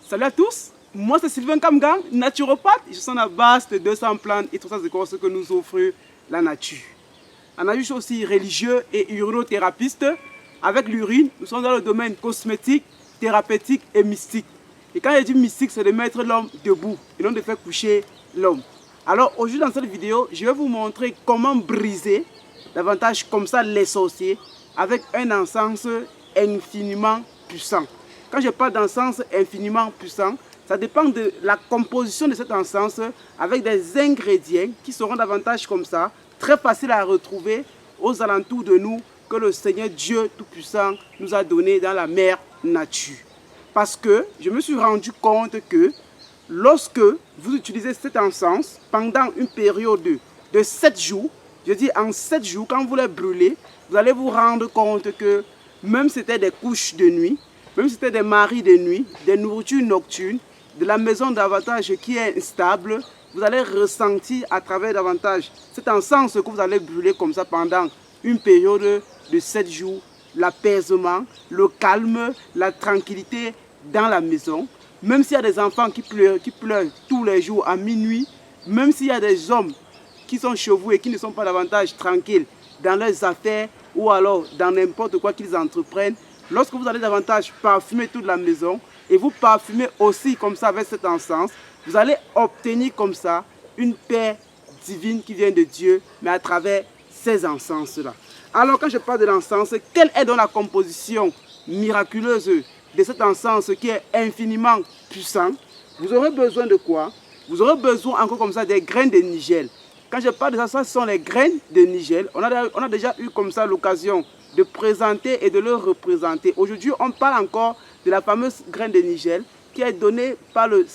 Salut à tous, moi c'est Sylvain Kamgang, naturopathe. Je suis à base de 200 plantes et 300 écorces que nous offre la nature. Je suis aussi religieux et urinothérapeute. Avec l'urine, nous sommes dans le domaine cosmétique, thérapeutique et mystique. Et quand je dis mystique, c'est de mettre l'homme debout et non de faire coucher l'homme. Alors aujourd'hui dans cette vidéo, je vais vous montrer comment briser davantage comme ça les sorciers avec un encens infiniment puissant. Quand je parle d'encens infiniment puissant, ça dépend de la composition de cet encens avec des ingrédients qui seront davantage comme ça, très faciles à retrouver aux alentours de nous que le Seigneur Dieu Tout-Puissant nous a donné dans la mère nature. Parce que je me suis rendu compte que lorsque vous utilisez cet encens pendant une période de 7 jours, je dis en 7 jours, quand vous les brûlez, vous allez vous rendre compte que même si c'était des couches de nuit, même si c'était des maris de nuit, des nourritures nocturnes, de la maison davantage qui est instable, vous allez ressentir à travers davantage cet encens que vous allez brûler comme ça pendant une période de 7 jours, l'apaisement, le calme, la tranquillité dans la maison. Même s'il y a des enfants qui pleurent tous les jours à minuit, même s'il y a des hommes qui sont chevaux et qui ne sont pas davantage tranquilles dans leurs affaires ou alors dans n'importe quoi qu'ils entreprennent, lorsque vous allez davantage parfumer toute la maison et vous parfumez aussi comme ça avec cet encens, vous allez obtenir comme ça une paix divine qui vient de Dieu, mais à travers ces encens-là. Alors quand je parle de l'encens, quelle est donc la composition miraculeuse de cet encens qui est infiniment puissant? Vous aurez besoin de quoi? Vous aurez besoin encore comme ça des graines de nigel. Quand je parle de ça, ce sont les graines de nigel. On a déjà eu comme ça l'occasion de présenter et de le représenter. Aujourd'hui, on parle encore de la fameuse graine de nigel qui est donnée par le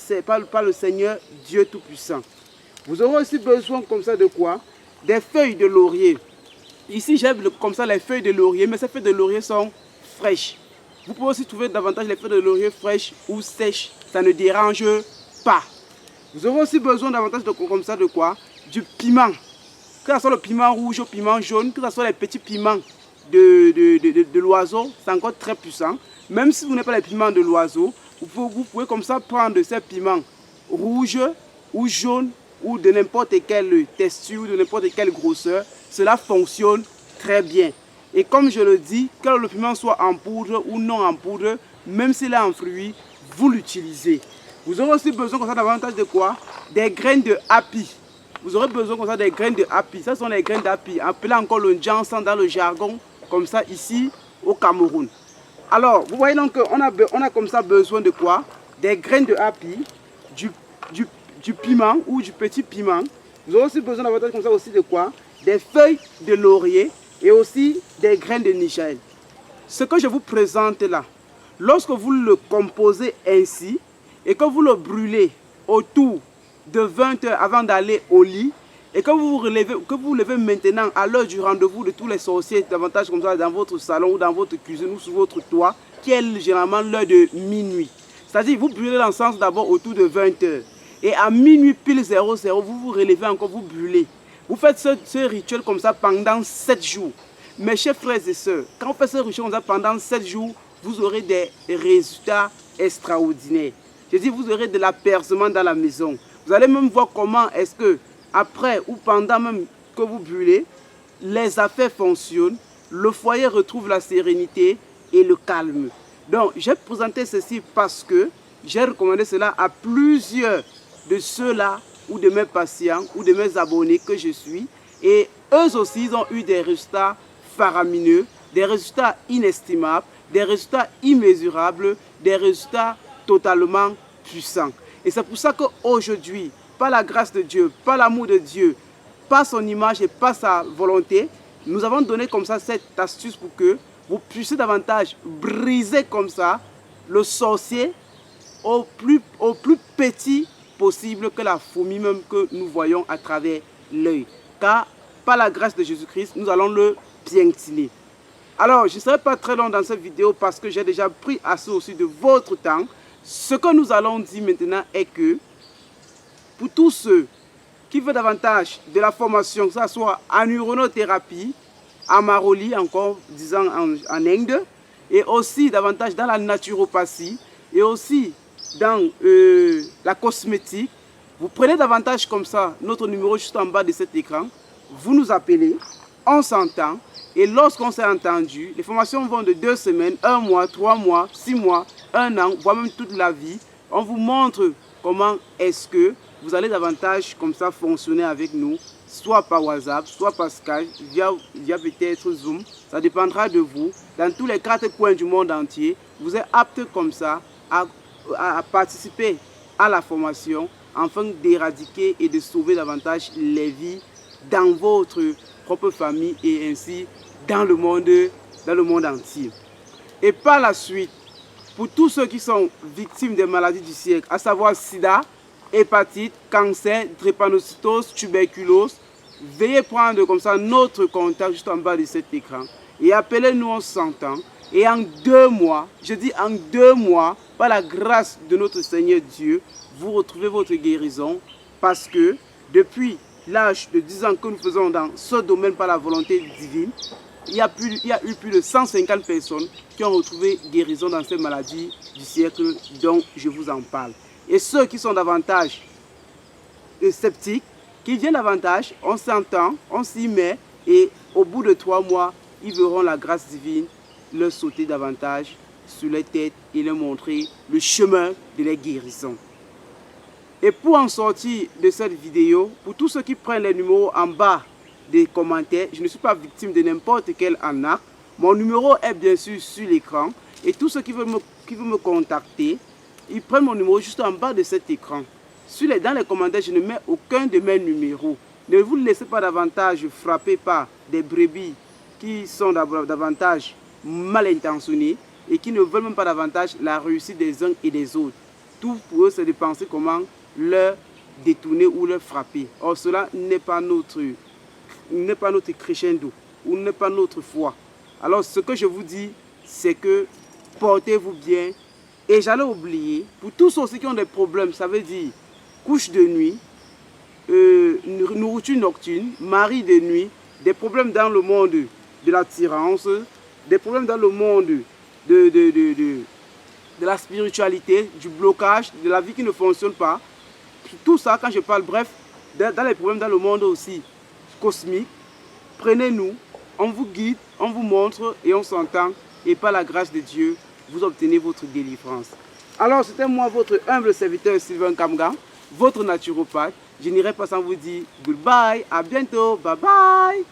Seigneur Dieu Tout-Puissant. Vous aurez aussi besoin comme ça de quoi? Des feuilles de laurier. Ici, j'ai comme ça les feuilles de laurier, mais ces feuilles de laurier sont fraîches. Vous pouvez aussi trouver davantage les feuilles de laurier fraîches ou sèches. Ça ne dérange pas. Vous aurez aussi besoin davantage comme ça de quoi? Du piment. Que ce soit le piment rouge ou le piment jaune, que ce soit les petits piments de l'oiseau, c'est encore très puissant. Même si vous n'avez pas les piments de l'oiseau, vous pouvez comme ça prendre ces piments rouges ou jaunes ou de n'importe quelle texture ou de n'importe quelle grosseur. Cela fonctionne très bien. Et comme je le dis, que le piment soit en poudre ou non en poudre, même s'il est en fruits, vous l'utilisez. Vous aurez aussi besoin comme ça davantage de quoi? Des graines de hapi. Vous aurez besoin comme ça des graines de hapi. Ce sont les graines d'hapi, appelées encore le jansan dans le jargon, comme ça ici au Cameroun. Alors, vous voyez donc qu'on a comme ça besoin de quoi? Des graines de hapi, du piment ou du petit piment. Vous aurez aussi besoin davantage comme ça aussi de quoi? Des feuilles de laurier et aussi des graines de nigel. Ce que je vous présente là, lorsque vous le composez ainsi et que vous le brûlez autour de 20 heures avant d'aller au lit et que vous levez maintenant à l'heure du rendez-vous de tous les sorciers davantage comme ça dans votre salon ou dans votre cuisine ou sur votre toit qui est généralement l'heure de minuit. C'est-à-dire vous brûlez l'encens d'abord autour de 20 heures et à minuit pile 00 vous vous relevez encore, vous brûlez. Vous faites ce rituel comme ça pendant 7 jours. Mes chers frères et sœurs, quand vous faites ce rituel comme ça pendant 7 jours, vous aurez des résultats extraordinaires. Je dis, vous aurez de l'apaisement dans la maison. Vous allez même voir comment est-ce que, après ou pendant même que vous brûlez, les affaires fonctionnent, le foyer retrouve la sérénité et le calme. Donc, j'ai présenté ceci parce que j'ai recommandé cela à plusieurs de ceux-là ou de mes patients ou de mes abonnés que je suis. Et eux aussi, ils ont eu des résultats faramineux, des résultats inestimables, des résultats immesurables, des résultats totalement puissants. Et c'est pour ça qu'aujourd'hui, par la grâce de Dieu, par l'amour de Dieu, par son image et par sa volonté, nous avons donné comme ça cette astuce pour que vous puissiez davantage briser comme ça le sorcier au plus petit possible que la fourmi même que nous voyons à travers l'œil. Car par la grâce de Jésus-Christ, nous allons le piétiner. Alors, je ne serai pas très long dans cette vidéo parce que j'ai déjà pris assez aussi de votre temps. Ce que nous allons dire maintenant est que pour tous ceux qui veulent davantage de la formation, que ce soit en uronothérapie, en Maroli, encore disant en Inde, et aussi davantage dans la naturopathie, et aussi dans la cosmétique, vous prenez davantage comme ça notre numéro juste en bas de cet écran, vous nous appelez, on s'entend, et lorsqu'on s'est entendu, les formations vont de 2 semaines, 1 mois, 3 mois, 6 mois, 1 an, voire même toute la vie. On vous montre comment est-ce que vous allez davantage comme ça fonctionner avec nous, soit par WhatsApp, soit par Skype, via peut-être Zoom, ça dépendra de vous. Dans tous les 4 coins du monde entier, vous êtes apte comme ça à participer à la formation afin d'éradiquer et de sauver davantage les vies dans votre propre famille et ainsi dans le monde entier. Et par la suite, pour tous ceux qui sont victimes des maladies du siècle, à savoir sida, hépatite, cancer, drépanocytose, tuberculose, veuillez prendre comme ça notre contact juste en bas de cet écran et appelez-nous, on s'entend. Et en 2 mois, je dis en 2 mois, par la grâce de notre Seigneur Dieu, vous retrouvez votre guérison parce que depuis l'âge de 10 ans que nous faisons dans ce domaine par la volonté divine, il y a eu plus de 150 personnes qui ont retrouvé guérison dans ces maladies du siècle dont je vous en parle. Et ceux qui sont davantage sceptiques, qui viennent davantage, on s'entend, on s'y met et au bout de 3 mois, ils verront la grâce divine leur sauter davantage sur les têtes et leur montrer le chemin de la guérison. Et pour en sortir de cette vidéo, pour tous ceux qui prennent les numéros en bas des commentaires, je ne suis pas victime de n'importe quel arnaque. Mon numéro est bien sûr sur l'écran. Et tous ceux qui veulent me contacter, ils prennent mon numéro juste en bas de cet écran. Dans les commentaires, je ne mets aucun de mes numéros. Ne vous laissez pas davantage frapper par des brebis qui sont davantage mal intentionnés et qui ne veulent même pas davantage la réussite des uns et des autres. Tout pour eux, c'est de penser comment leur détourner ou leur frapper. Or, cela n'est pas notre crescendo ou n'est pas notre foi. Alors, ce que je vous dis, c'est que portez-vous bien. Et j'allais oublier, pour tous ceux qui ont des problèmes, ça veut dire couche de nuit, nourriture nocturne, mari de nuit, des problèmes dans le monde de l'attirance, des problèmes dans le monde de la spiritualité, du blocage, de la vie qui ne fonctionne pas. Tout ça, quand je parle, bref, dans les problèmes dans le monde aussi cosmique, prenez-nous, on vous guide, on vous montre et on s'entend. Et par la grâce de Dieu, vous obtenez votre délivrance. Alors, c'était moi, votre humble serviteur Sylvain Kamgang, votre naturopathe. Je n'irai pas sans vous dire goodbye, à bientôt, bye bye.